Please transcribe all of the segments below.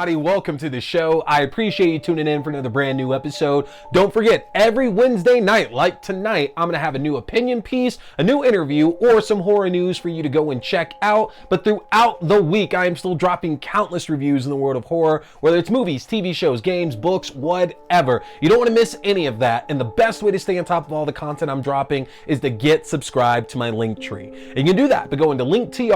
everybody, welcome to the show. I appreciate you tuning in for another brand new episode. Don't forget, every Wednesday night, like tonight, I'm going to have a new opinion piece, a new interview, or some horror news for you to go and check out. But throughout the week, I am still dropping countless reviews in the world of horror, whether it's movies, TV shows, games, books, whatever. You don't want to miss any of that, and the best way to stay on top of all the content I'm dropping is to get subscribed to my Linktree. And you can do that by going to linktr.ee/T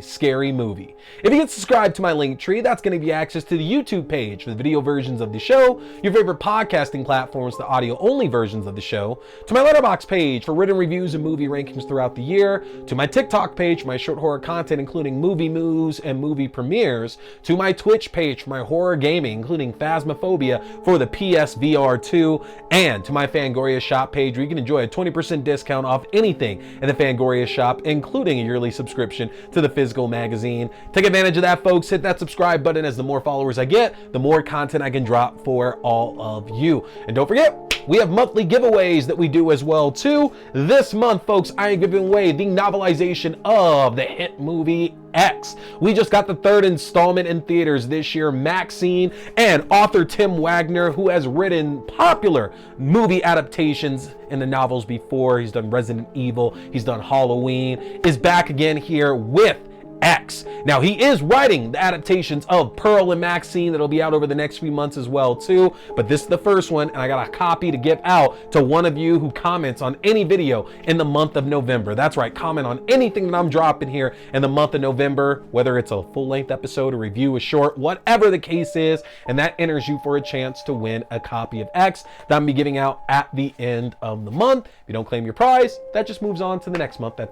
Scary Movie. If you get subscribed to my Linktree, that's going to give you access to the YouTube page for the video versions of the show, your favorite podcasting platforms, the audio-only versions of the show, to my Letterboxd page for written reviews and movie rankings throughout the year, to my TikTok page for my short horror content, including movie news and movie premieres, to my Twitch page for my horror gaming, including Phasmophobia for the PSVR 2, and to my Fangoria shop page where you can enjoy a 20% discount off anything in the Fangoria shop, including a yearly subscription to the physical magazine. Take advantage of that, folks. Hit that subscribe button, as the more followers I get, the more content I can drop for all of you. And don't forget, we have monthly giveaways that we do as well too. This month, folks, I am giving away the novelization of the hit movie X. We just got the third installment in theaters this year. Maxine and author Tim Wagner, who has written popular movie adaptations in the novels before. He's done Resident Evil, he's done Halloween, is back again here with X. Now, he is writing the adaptations of Pearl and Maxine that'll be out over the next few months as well too, but this is the first one, and I got a copy to give out to one of you who comments on any video in the month of November. That's right, comment on anything that I'm dropping here in the month of November, whether it's a full-length episode, a review, a short, whatever the case is, and that enters you for a chance to win a copy of X that I'm gonna be giving out at the end of the month. If you don't claim your prize, that just moves on to the next month at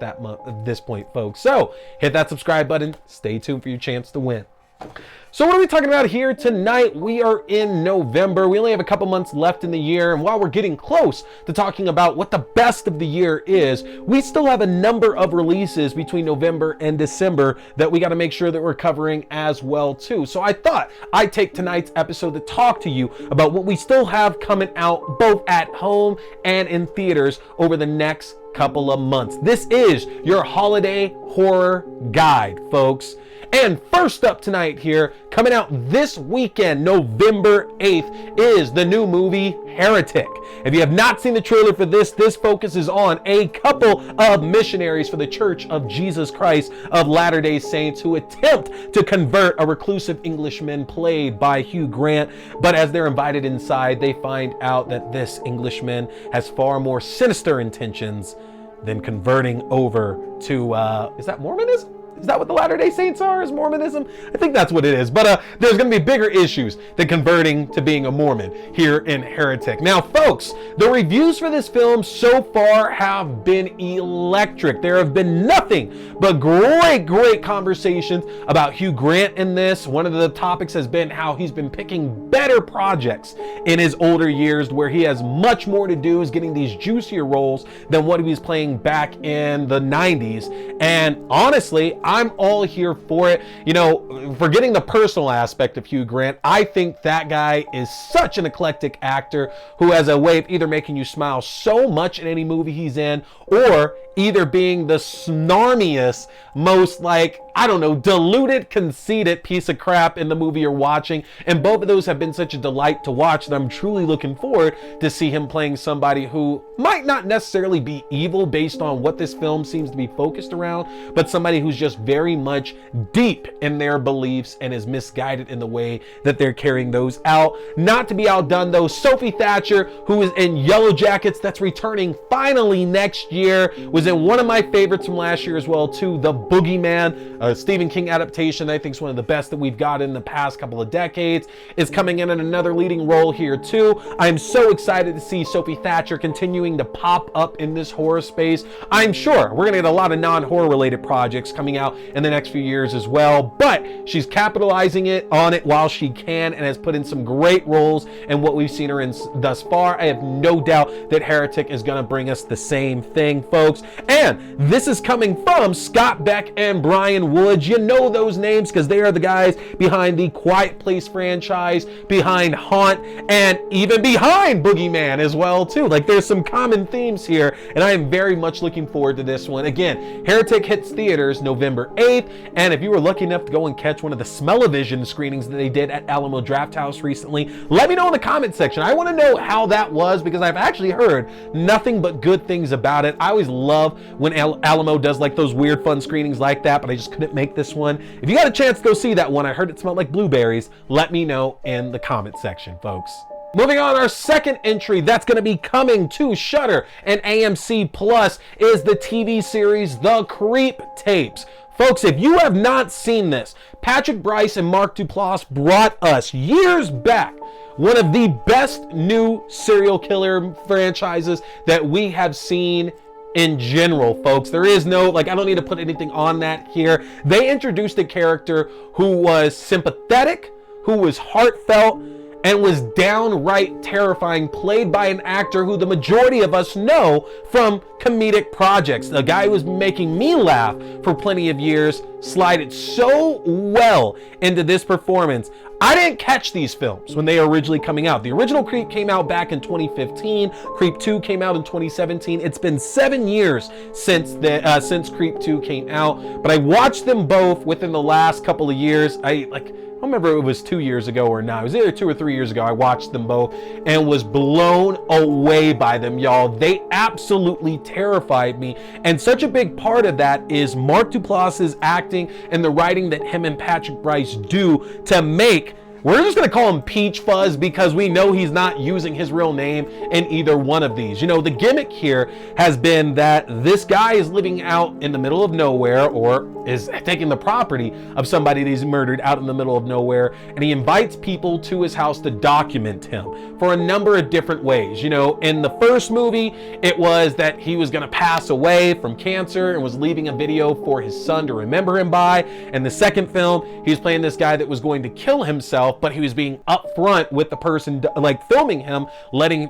this point, folks. So hit that subscribe button, stay tuned for your chance to win. So what are we talking about here tonight? We are in November. We only have a couple months left in the year, and while we're getting close to talking about what the best of the year is, we still have a number of releases between November and December that we got to make sure that we're covering as well too. So I thought I'd take tonight's episode to talk to you about what we still have coming out both at home and in theaters over the next couple of months. This is your holiday horror guide, folks. And first up tonight here, coming out this weekend, November 8th, is the new movie Heretic. If you have not seen the trailer for this focuses on a couple of missionaries for the Church of Jesus Christ of Latter-day Saints who attempt to convert a reclusive Englishman played by Hugh Grant. But as they're invited inside, they find out that this Englishman has far more sinister intentions than converting over to, is that Mormonism? Is that what the Latter-day Saints are? Is Mormonism? I think that's what it is. But there's going to be bigger issues than converting to being a Mormon here in Heretic. Now, folks, the reviews for this film so far have been electric. There have been nothing but great conversations about Hugh Grant in this. One of the topics has been how he's been picking better projects in his older years, where he has much more to do, is getting these juicier roles than what he was playing back in the 90s. And honestly, I'm all here for it. You know, forgetting the personal aspect of Hugh Grant, I think that guy is such an eclectic actor who has a way of either making you smile so much in any movie he's in, or either being the snarmiest, most diluted, conceited piece of crap in the movie you're watching. And both of those have been such a delight to watch that I'm truly looking forward to see him playing somebody who might not necessarily be evil based on what this film seems to be focused around, but somebody who's just very much deep in their beliefs and is misguided in the way that they're carrying those out. Not to be outdone though, Sophie Thatcher, who is in Yellow Jackets, that's returning finally next year, was in one of my favorites from last year as well too, The Boogeyman, a Stephen King adaptation I think is one of the best that we've got in the past couple of decades, is coming in another leading role here too. I'm so excited to see Sophie Thatcher continuing to pop up in this horror space. I'm sure we're gonna get a lot of non-horror related projects coming out in the next few years as well, but she's capitalizing on it while she can, and has put in some great roles in what we've seen her in thus far. I have no doubt that Heretic is gonna bring us the same thing, folks. And this is coming from Scott Beck and Brian Woods. You know those names because they are the guys behind the Quiet Place franchise, behind Haunt, and even behind Boogeyman as well too. Like, there's some common themes here, and I am very much looking forward to this one. Again, Heretic hits theaters November 8th, and if you were lucky enough to go and catch one of the Smell-O-Vision screenings that they did at Alamo Drafthouse recently, let me know in the comment section. I want to know how that was because I've actually heard nothing but good things about it. I always love when Alamo does like those weird fun screenings like that, but I just couldn't make this one. If you got a chance to go see that one, I heard it smelled like blueberries, let me know in the comment section, folks. Moving on, our second entry that's going to be coming to Shudder and AMC Plus is the TV series The Creep Tapes. Folks, if you have not seen this, Patrick Brice and Mark Duplass brought us years back one of the best new serial killer franchises that we have seen in general, folks. There is no, like, I don't need to put anything on that here. They introduced a character who was sympathetic, who was heartfelt, and was downright terrifying, played by an actor who the majority of us know from comedic projects. The guy who was making me laugh for plenty of years slided so well into this performance. I didn't catch these films when they were originally coming out. The original Creep came out back in 2015. Creep 2 came out in 2017. It's been 7 years since Creep 2 came out, but I watched them both within the last couple of years. I don't remember if it was 2 years ago or not. It was either 2 or 3 years ago. I watched them both and was blown away by them, y'all. They absolutely terrified me. And such a big part of that is Mark Duplass's acting and the writing that him and Patrick Brice do to make, we're just going to call him Peach Fuzz because we know he's not using his real name in either one of these. You know, the gimmick here has been that this guy is living out in the middle of nowhere, or is taking the property of somebody that he's murdered out in the middle of nowhere, and he invites people to his house to document him for a number of different ways. You know, in the first movie, it was that he was going to pass away from cancer and was leaving a video for his son to remember him by. In the second film, he was playing this guy that was going to kill himself, but he was being upfront with the person like filming him, letting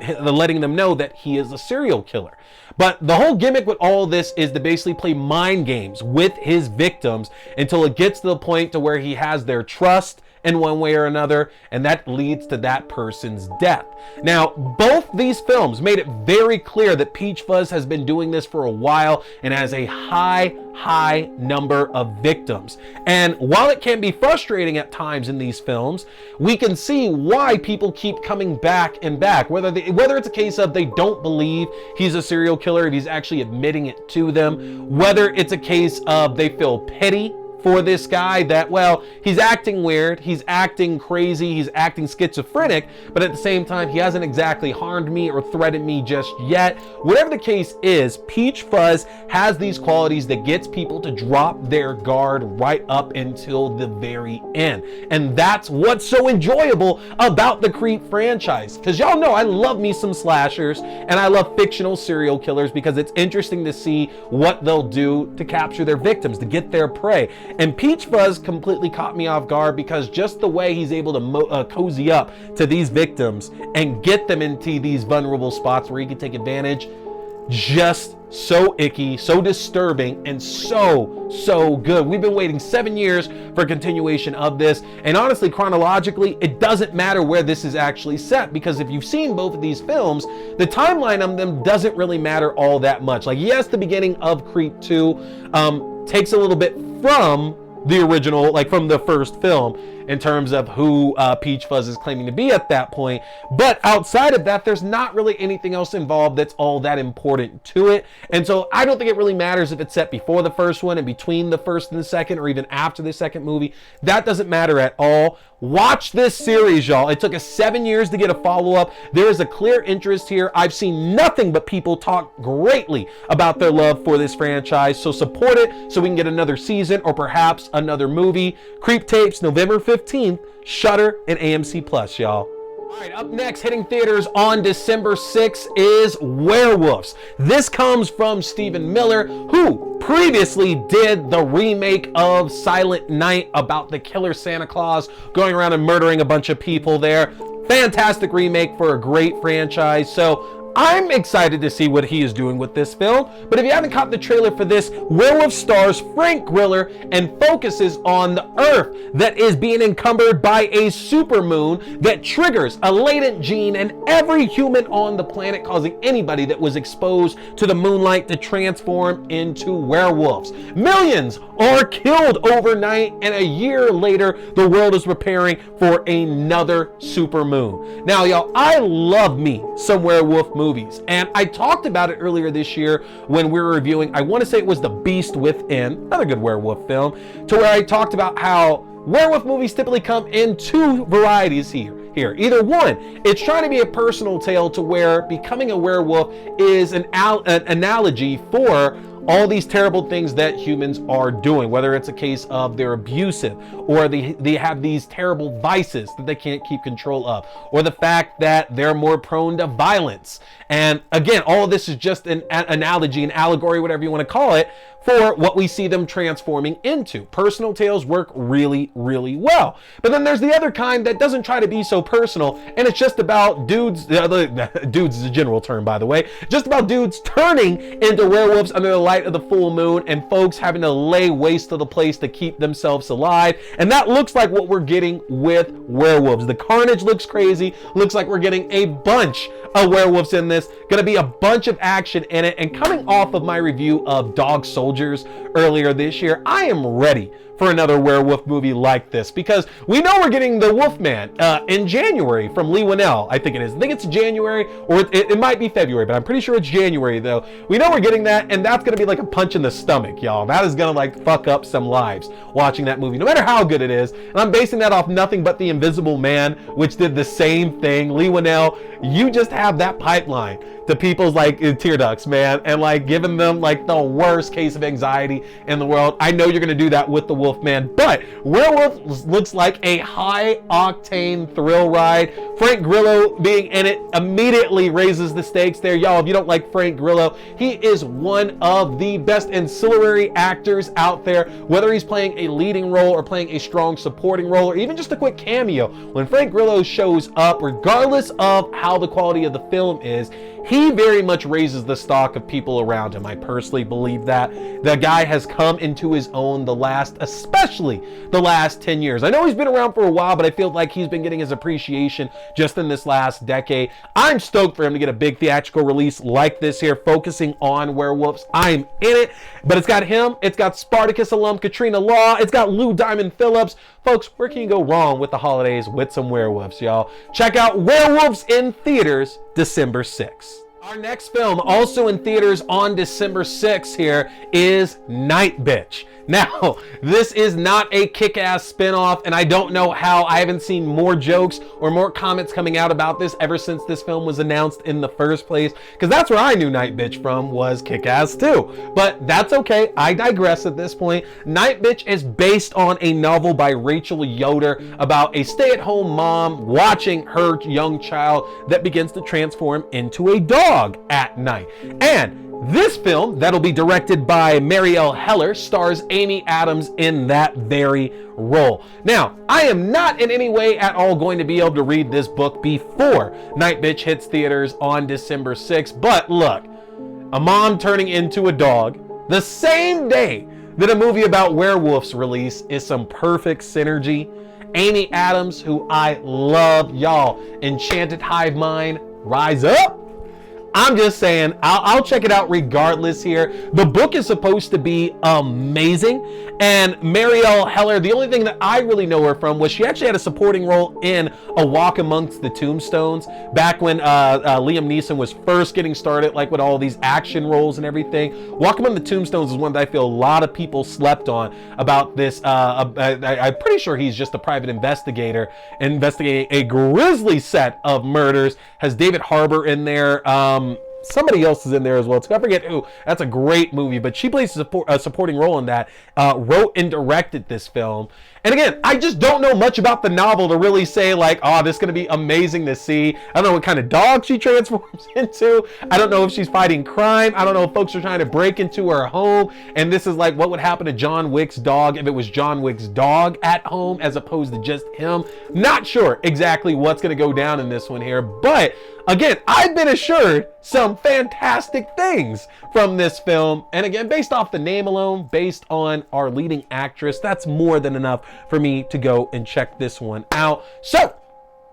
them know that he is a serial killer. But the whole gimmick with all this is to basically play mind games with his victims until it gets to the point to where he has their trust in one way or another, and that leads to that person's death. Now, both these films made it very clear that Peach Fuzz has been doing this for a while and has a high number of victims. And while it can be frustrating at times in these films, we can see why people keep coming back and back, whether it's a case of they don't believe he's a serial killer, if he's actually admitting it to them, whether it's a case of they feel pity for this guy that, well, he's acting weird, he's acting crazy, he's acting schizophrenic, but at the same time, he hasn't exactly harmed me or threatened me just yet. Whatever the case is, Peach Fuzz has these qualities that gets people to drop their guard right up until the very end. And that's what's so enjoyable about the Creep franchise. Because y'all know I love me some slashers, and I love fictional serial killers because it's interesting to see what they'll do to capture their victims, to get their prey. And Peach Fuzz completely caught me off guard because just the way he's able to cozy up to these victims and get them into these vulnerable spots where he can take advantage, just so icky, so disturbing, and so good. We've been waiting 7 years for a continuation of this, and honestly, chronologically, it doesn't matter where this is actually set, because if you've seen both of these films, the timeline of them doesn't really matter all that much. Like, yes, the beginning of Creep 2 takes a little bit from the original, like from the first film, in terms of who Peach Fuzz is claiming to be at that point. But outside of that, there's not really anything else involved that's all that important to it. And so I don't think it really matters if it's set before the first one and between the first and the second, or even after the second movie. That doesn't matter at all. Watch this series, y'all. It took us 7 years to get a follow-up. There is a clear interest here. I've seen nothing but people talk greatly about their love for this franchise. So support it so we can get another season or perhaps another movie. Creep Tapes, November 15th, Shudder and AMC Plus, y'all. All right, up next, hitting theaters on December 6th is Werewolves. This comes from Stephen Miller, who previously did the remake of Silent Night about the killer Santa Claus going around and murdering a bunch of people there. Fantastic remake for a great franchise. So I'm excited to see what he is doing with this film. But if you haven't caught the trailer for this, Werewolf stars Frank Grillo and focuses on the Earth that is being encumbered by a supermoon that triggers a latent gene in every human on the planet, causing anybody that was exposed to the moonlight to transform into werewolves. Millions are killed overnight, and a year later, the world is preparing for another supermoon. Now, y'all, I love me some werewolf movies, and I talked about it earlier this year when we were reviewing, I want to say it was The Beast Within, another good werewolf film, to where I talked about how werewolf movies typically come in two varieties here. Either one, it's trying to be a personal tale to where becoming a werewolf is an analogy for all these terrible things that humans are doing, whether it's a case of they're abusive, or they have these terrible vices that they can't keep control of, or the fact that they're more prone to violence. And again, all of this is just an analogy, an allegory, whatever you want to call it, for what we see them transforming into. Personal tales work really, really well. But then there's the other kind that doesn't try to be so personal, and it's just about dudes, dudes is a general term, by the way, just about dudes turning into werewolves under the light of the full moon, and folks having to lay waste to the place to keep themselves alive. And that looks like what we're getting with werewolves. The carnage looks crazy. Looks like we're getting a bunch of werewolves in this. Gonna be a bunch of action in it. And coming off of my review of Dog Soldiers earlier this year, I am ready for another werewolf movie like this, because we know we're getting the Wolfman in January from Lee Winnell. I think it is. I think it's January, or it might be February, but I'm pretty sure it's January though. We know we're getting that, and that's gonna be like a punch in the stomach, y'all. That is gonna like fuck up some lives watching that movie, no matter how good it is. And I'm basing that off nothing but The Invisible Man, which did the same thing. Lee Winnell, you just have that pipeline to people's like tear ducts, man, and like giving them like the worst case of anxiety in the world. I know you're gonna do that with the Wolfman, but Werewolf looks like a high octane thrill ride. Frank Grillo being in it immediately raises the stakes there, y'all. If you don't like Frank Grillo, he is one of the best ancillary actors out there, whether he's playing a leading role or playing a strong supporting role, or even just a quick cameo. When Frank Grillo shows up, regardless of how the quality of the film is, he very much raises the stock of people around him. I personally believe that. The guy has come into his own especially the last 10 years. I know he's been around for a while, but I feel like he's been getting his appreciation just in this last decade. I'm stoked for him to get a big theatrical release like this here, focusing on werewolves. I'm in it, but it's got him, it's got Spartacus alum Katrina Law, it's got Lou Diamond Phillips. Folks, where can you go wrong with the holidays with some werewolves, y'all? Check out Werewolves in theaters December 6th. Our next film, also in theaters on December 6th here, is Nightbitch. Now, this is not a kick-ass spinoff, and I don't know how I haven't seen more jokes or more comments coming out about this ever since this film was announced in the first place, because that's where I knew Nightbitch from, was Kick-Ass 2. But that's okay, I digress at this point. Nightbitch is based on a novel by Rachel Yoder about a stay-at-home mom watching her young child that begins to transform into a dog at night. And this film, that'll be directed by Marielle Heller, stars Amy Adams in that very role. Now, I am not in any way at all going to be able to read this book before Nightbitch hits theaters on December 6th, but look, a mom turning into a dog the same day that a movie about werewolves release is some perfect synergy. Amy Adams, who I love, y'all, Enchanted Hive Mind, rise up. I'm just saying, I'll check it out regardless here. The book is supposed to be amazing. And Marielle Heller, the only thing that I really know her from was she actually had a supporting role in A Walk Amongst the Tombstones back when Liam Neeson was first getting started, like with all these action roles and everything. Walk Among the Tombstones is one that I feel a lot of people slept on about this. I'm pretty sure he's just a private investigator investigating a grisly set of murders. Has David Harbour in there. Somebody else is in there as well too. I forget who. That's a great movie, but she plays a supporting role in that. Wrote and directed this film, And again, I just don't know much about the novel to really say like, oh, this is going to be amazing to see. I don't know what kind of dog she transforms into. I don't know if she's fighting crime. I don't know if folks are trying to break into her home. And this is like what would happen to John Wick's dog if it was John Wick's dog at home as opposed to just him. Not sure exactly what's going to go down in this one here. But again, I've been assured some fantastic things from this film. And again, based off the name alone, based on our leading actress, that's more than enough for me to go and check this one out. So,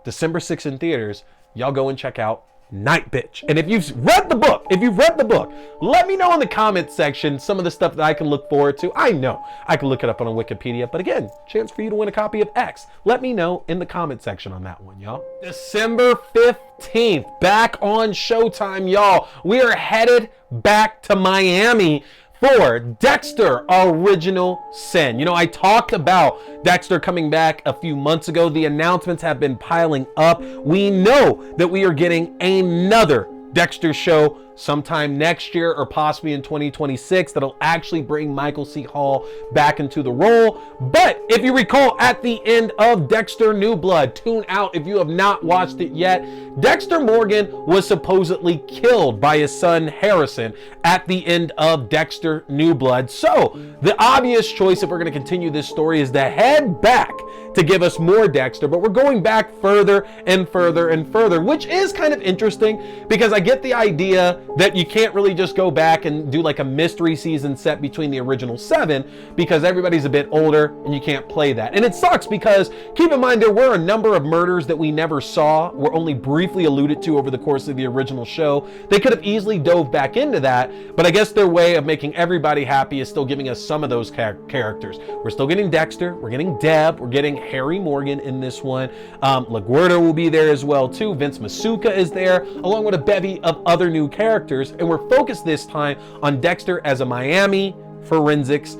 December 6th in theaters, y'all go and check out Nightbitch. And if you've read the book, let me know in the comments section some of the stuff that I can look forward to. I know I can look it up on Wikipedia, but again, chance for you to win a copy of X. Let me know in the comment section on that one, y'all. December 15th, back on Showtime, y'all. We are headed back to Miami for Dexter Original Sin. You know, I talked about Dexter coming back a few months ago. The announcements have been piling up. We know that we are getting another Dexter show sometime next year or possibly in 2026 that'll actually bring Michael C. Hall back into the role. But if you recall, at the end of Dexter New Blood, tune out if you have not watched it yet, Dexter Morgan was supposedly killed by his son Harrison at the end of Dexter New Blood. So the obvious choice if we're going to continue this story is to head back to give us more Dexter, but we're going back further and further and further, which is kind of interesting because I get the idea that you can't really just go back and do like a mystery season set between the original 7 because everybody's a bit older and you can't play that. And it sucks because keep in mind there were a number of murders that we never saw, were only briefly alluded to over the course of the original show. They could have easily dove back into that, but I guess their way of making everybody happy is still giving us some of those characters. We're still getting Dexter, we're getting Deb, we're getting Harry Morgan in this one. LaGuardia will be there as well too. Vince Masuka is there, along with a bevy of other new characters. And we're focused this time on Dexter as a Miami forensics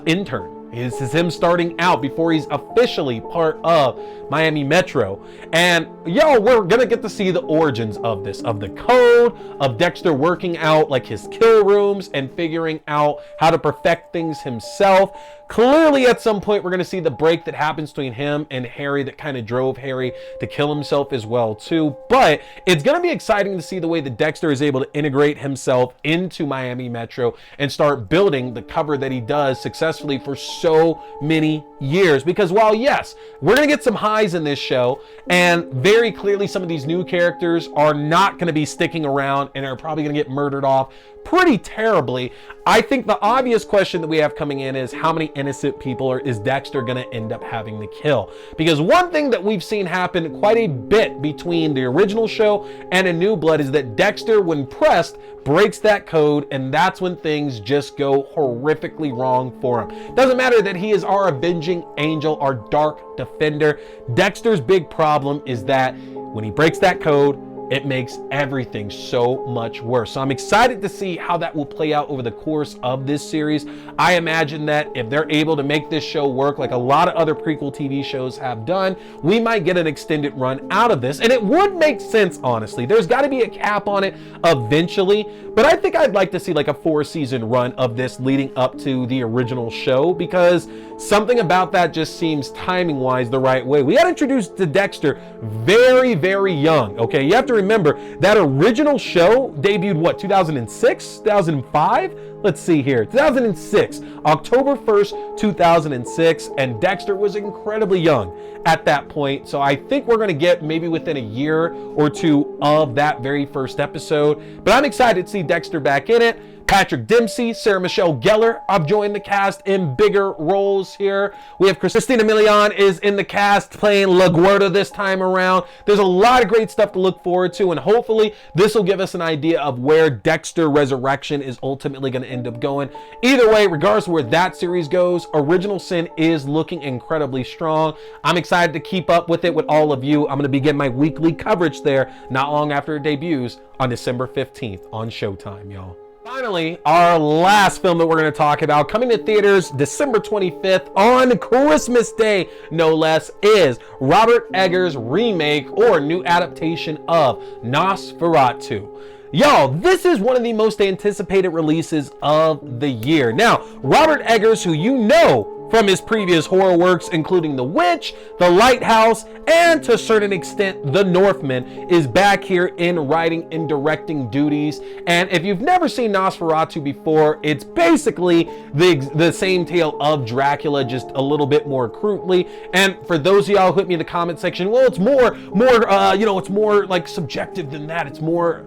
intern. This is him starting out before he's officially part of Miami Metro. And yo, we're gonna get to see the origins of this, of the code, of Dexter working out like his kill rooms and figuring out how to perfect things himself. Clearly at some point we're going to see the break that happens between him and Harry that kind of drove Harry to kill himself as well too. But it's going to be exciting to see the way that Dexter is able to integrate himself into Miami Metro and start building the cover that he does successfully for so many years. Because while yes, we're going to get some highs in this show, and very clearly some of these new characters are not going to be sticking around and are probably going to get murdered off pretty terribly, I think the obvious question that we have coming in is how many innocent people is Dexter going to end up having to kill? Because one thing that we've seen happen quite a bit between the original show and A New Blood is that Dexter, when pressed, breaks that code, and that's when things just go horrifically wrong for him. Doesn't matter that he is our avenging angel, our dark defender. Dexter's big problem is that when he breaks that code, it makes everything so much worse. So I'm excited to see how that will play out over the course of this series. I imagine that if they're able to make this show work like a lot of other prequel TV shows have done, we might get an extended run out of this. And it would make sense, honestly. There's got to be a cap on it eventually, but I think I'd like to see like a 4-season run of this leading up to the original show, because something about that just seems timing-wise the right way. We got introduced to Dexter very, very young, okay? You have to remember that original show debuted what, 2006, 2005? Let's see here, 2006, October 1st, 2006, and Dexter was incredibly young at that point. So I think we're gonna get maybe within a year or two of that very first episode, but I'm excited to see Dexter back in it. Patrick Dempsey, Sarah Michelle Gellar have joined the cast in bigger roles here. We have Christina Milian is in the cast playing LaGuardia this time around. There's a lot of great stuff to look forward to, and hopefully this will give us an idea of where Dexter Resurrection is ultimately going to end up going. Either way, regardless of where that series goes, Original Sin is looking incredibly strong. I'm excited to keep up with it with all of you. I'm going to begin my weekly coverage there not long after it debuts on December 15th on Showtime, y'all. Finally, our last film that we're going to talk about, coming to theaters December 25th on Christmas Day, no less, is Robert Eggers' remake or new adaptation of Nosferatu. Y'all, this is one of the most anticipated releases of the year. Now, Robert Eggers, who you know from his previous horror works, including The Witch, The Lighthouse, and to a certain extent, The Northman, is back here in writing and directing duties. And if you've never seen Nosferatu before, it's basically the same tale of Dracula, just a little bit more crudely. And for those of y'all who hit me in the comment section, well, it's more, it's more like subjective than that. It's more.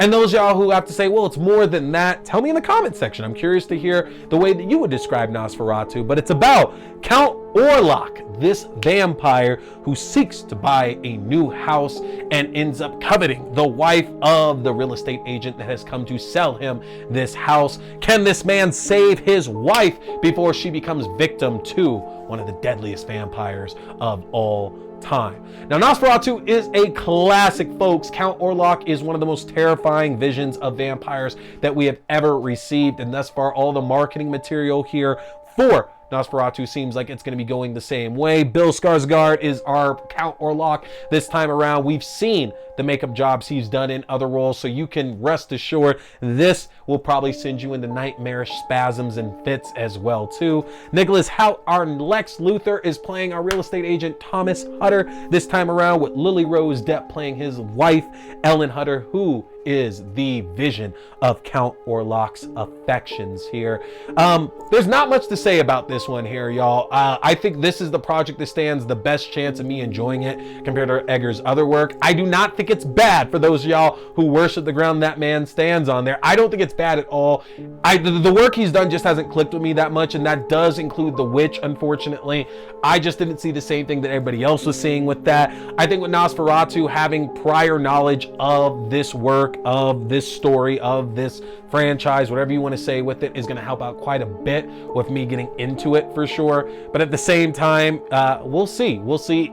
And those y'all who have to say, well, it's more than that, tell me in the comment section. I'm curious to hear the way that you would describe Nosferatu. But it's about Count Orlok, this vampire who seeks to buy a new house and ends up coveting the wife of the real estate agent that has come to sell him this house. Can this man save his wife before she becomes victim to one of the deadliest vampires of all time? Now, Nosferatu is a classic, folks. Count Orlok is one of the most terrifying visions of vampires that we have ever received, and thus far all the marketing material here for Nosferatu seems like it's going to be going the same way. Bill Skarsgård is our Count Orlok this time around. We've seen the makeup jobs he's done in other roles, so you can rest assured this will probably send you into nightmarish spasms and fits as well too. Nicholas Hoult, our Lex Luthor, is playing our real estate agent Thomas Hutter this time around, with Lily Rose Depp playing his wife Ellen Hutter, who is the vision of Count Orlok's affections here. There's not much to say about this one here, y'all. I think this is the project that stands the best chance of me enjoying it compared to Eggers' other work. I do not think it's bad for those of y'all who worship the ground that man stands on there. I don't think it's bad at all. The work he's done just hasn't clicked with me that much, and that does include The Witch, unfortunately. I just didn't see the same thing that everybody else was seeing with that. I think with Nosferatu, having prior knowledge of this work, of this story, of this franchise, whatever you want to say with it, is going to help out quite a bit with me getting into it for sure. But at the same time, we'll see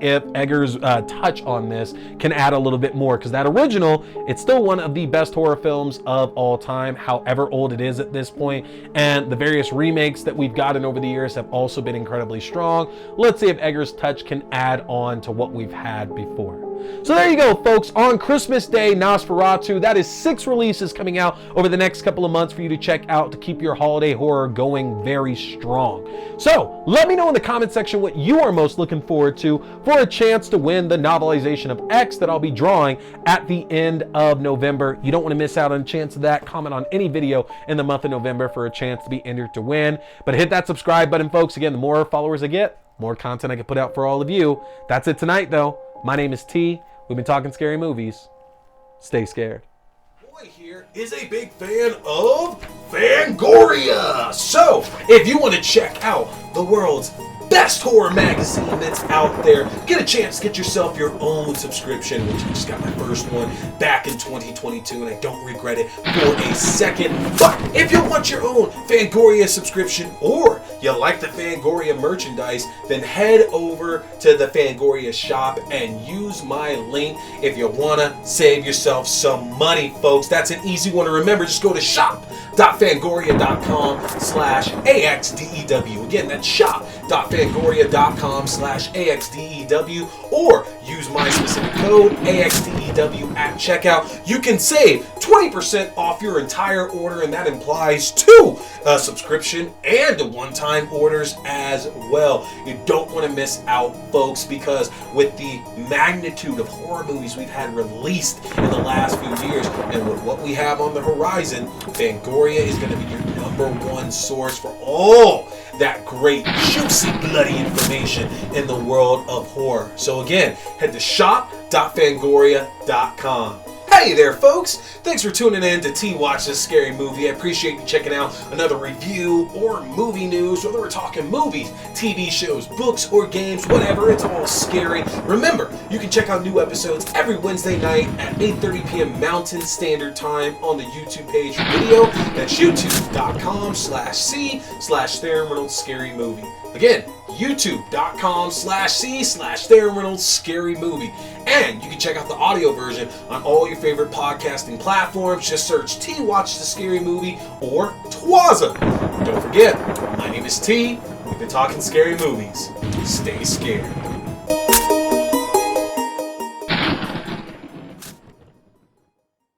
if Eggers' touch on this can add a little bit more, because that original, it's still one of the best horror films of all time, however old it is at this point, and the various remakes that we've gotten over the years have also been incredibly strong. Let's see if Eggers' touch can add on to what we've had before. So there you go, folks. On Christmas Day, Nosferatu. That is 6 releases coming out over the next couple of months for you to check out to keep your holiday horror going very strong. So let me know in the comment section what you are most looking forward to for a chance to win the novelization of X that I'll be drawing at the end of November. You don't want to miss out on a chance of that. Comment on any video in the month of November for a chance to be entered to win. But hit that subscribe button, folks. Again, the more followers I get, more content I can put out for all of you. That's it tonight, though. My name is T. We've been talking scary movies. Stay scared. Boy here is a big fan of Fangoria. So, if you want to check out the world's best horror magazine that's out there, get a chance to get yourself your own subscription, which I just got my first one back in 2022, and I don't regret it for a second. But if you want your own Fangoria subscription, or you like the Fangoria merchandise, then head over to the Fangoria shop and use my link if you want to save yourself some money, folks. That's an easy one to remember. Just go to shop.fangoria.com/AXDEW. Again, that's shop.fangoria.com/AXDEW, or use my specific code AXDEW at checkout. You can save 20% off your entire order, and that implies 2 subscription and one-time orders as well. You don't want to miss out, folks, because with the magnitude of horror movies we've had released in the last few years, and with what we have on the horizon, Fangoria is going to be your #1 source for all that great, juicy, bloody information in the world of horror. So again, head to shop.fangoria.com. Hey there, folks! Thanks for tuning in to T Watch This Scary Movie. I appreciate you checking out another review or movie news, whether we're talking movies, TV shows, books, or games, whatever, it's all scary. Remember, you can check out new episodes every Wednesday night at 8:30 p.m. Mountain Standard Time on the YouTube page for video. That's youtube.com/C/Theron Reynolds Scary Movie. Again, youtube.com/C/Theron Reynolds Scary Movie. And you can check out the audio version on all your favorite podcasting platforms. Just search T Watch the Scary Movie or TWASM. Don't forget, my name is T. We've been talking scary movies. Stay scared.